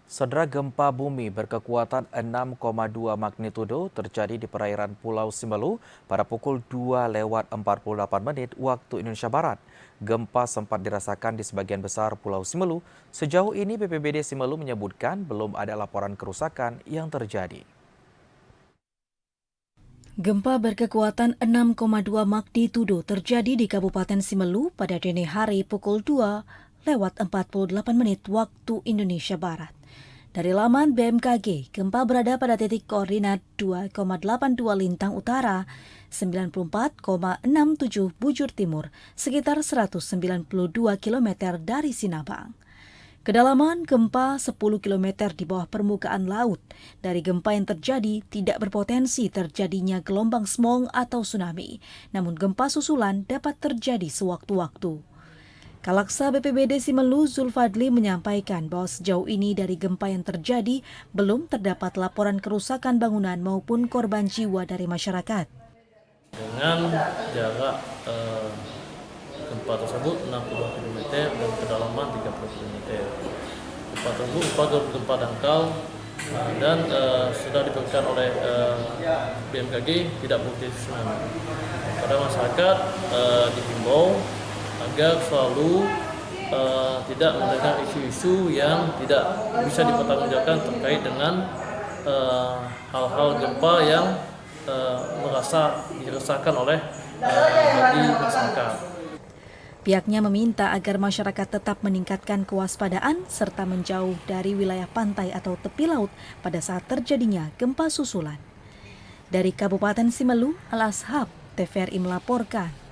Saudara, gempa bumi berkekuatan 6,2 magnitudo terjadi di perairan Pulau Simelu pada pukul 2:48 waktu Indonesia Barat. Gempa sempat dirasakan di sebagian besar Pulau Simelu. Sejauh ini BPBD Simelu menyebutkan belum ada laporan kerusakan yang terjadi. Gempa berkekuatan 6,2 magnitudo terjadi di Kabupaten Simelu pada dini hari pukul 2:48 waktu Indonesia Barat. Dari laman BMKG, gempa berada pada titik koordinat 2,82 Lintang Utara, 94,67 Bujur Timur, sekitar 192 km dari Sinabang. Kedalaman gempa 10 km di bawah permukaan laut. Dari gempa yang terjadi tidak berpotensi terjadinya gelombang smog atau tsunami, namun gempa susulan dapat terjadi sewaktu-waktu. Kalaksa BPBD Simelu Zulfadli menyampaikan bahwa sejauh ini dari gempa yang terjadi belum terdapat laporan kerusakan bangunan maupun korban jiwa dari masyarakat. Dengan jarak gempa tersebut 60 km dan kedalaman 30 km. Gempa tersebut merupakan gempa dangkal dan sudah diberikan oleh BMKG tidak berpotensi tsunami. Pada masyarakat dihimbau agar selalu tidak mendengar isu-isu yang tidak bisa dipertanggungjawabkan terkait dengan hal-hal gempa yang merasa dirasakan oleh bagi masyarakat. Pihaknya meminta agar masyarakat tetap meningkatkan kewaspadaan serta menjauh dari wilayah pantai atau tepi laut pada saat terjadinya gempa susulan. Dari Kabupaten Simelu, Al-Ashab, TVRI melaporkan.